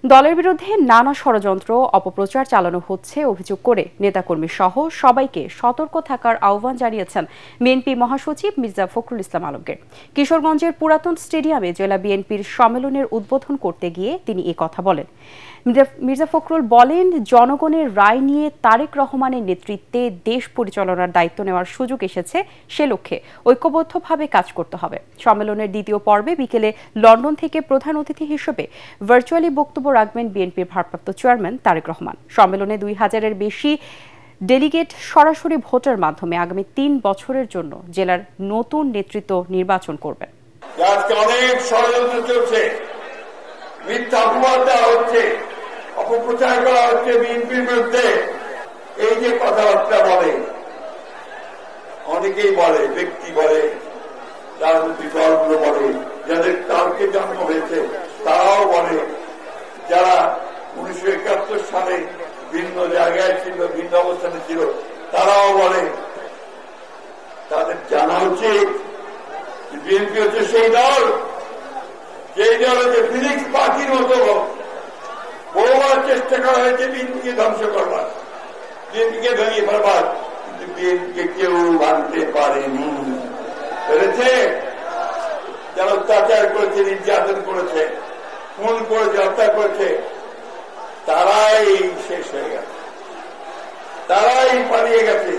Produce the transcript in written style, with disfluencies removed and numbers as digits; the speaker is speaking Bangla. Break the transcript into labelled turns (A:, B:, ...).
A: দলের বিরুদ্ধে নানা ষড়যন্ত্র অপপ্রচার চালানো হচ্ছে অভিযোগ করে নেতাকর্মী সহ সবাইকে সতর্ক থাকার আহ্বান জানিয়েছেন বিএনপি মহাসচিব মির্জা ফখরুল ইসলাম আলমগীর। কিশোরগঞ্জের পুরাতন স্টেডিয়ামে জেলা বিএনপির সম্মেলনের উদ্বোধন করতে গিয়ে তিনি এ কথা বলেন। মির্জা ফখরুল বলেন, জনগণের রায় নিয়ে তারেক রহমানের নেতৃত্বে দেশ পরিচালনার দায়িত্ব নেওয়ার সুযোগ এসেছে, সে লক্ষ্যে ঐক্যবদ্ধভাবে কাজ করতে হবে। সম্মেলনের দ্বিতীয় পর্বে বিকেলে লন্ডন থেকে প্রধান অতিথি হিসেবে ভার্চুয়ালি বক্তব্য রাখবেন বিএনপির ভারপ্রাপ্ত চেয়ারম্যান তারেক রহমান। সম্মেলনে ২,০০০-এর বেশি ডেলিগেট সরাসরি ভোটের মাধ্যমে আগামী ৩ বছরের জন্য জেলার নতুন নেতৃত্ব নির্বাচন করবেন।
B: অনেক ষড়যন্ত্র চলছে, মিথ্যা অপবাদ দেওয়া হচ্ছে, অপপ্রচার করা হচ্ছে বিএনপির বিরুদ্ধে। এই যে কথাবার্তা বলে, অনেকেই বলে, ব্যক্তি বলে, রাজনৈতিক দলগুলো বলে, যাদের কালকে জন্ম হয়েছে তারাও বলে, যারা 1971 সালে ভিন্ন জায়গায় ছিল, ভিন্ন অবস্থানে ছিল, তারাও বলে। তাদের জানা উচিত বিএনপি হচ্ছে সেই দল, যেই দল হচ্ছে ফিনিক্স পাখির মতো বহুবার চেষ্টা করা হয়েছে বিএনপিকে ধ্বংস করবার, বিএনপিকে ভেঙে ফেলবার, কিন্তু বিএনপিকে কেউ ভাঙতে পারেনি। পেরেছে? যারা অত্যাচার করেছে, নির্যাতন করেছে, খুন করেছে, হত্যা করেছে, তারাই শেষ হয়ে গেছে, তারাই পালিয়ে গেছে।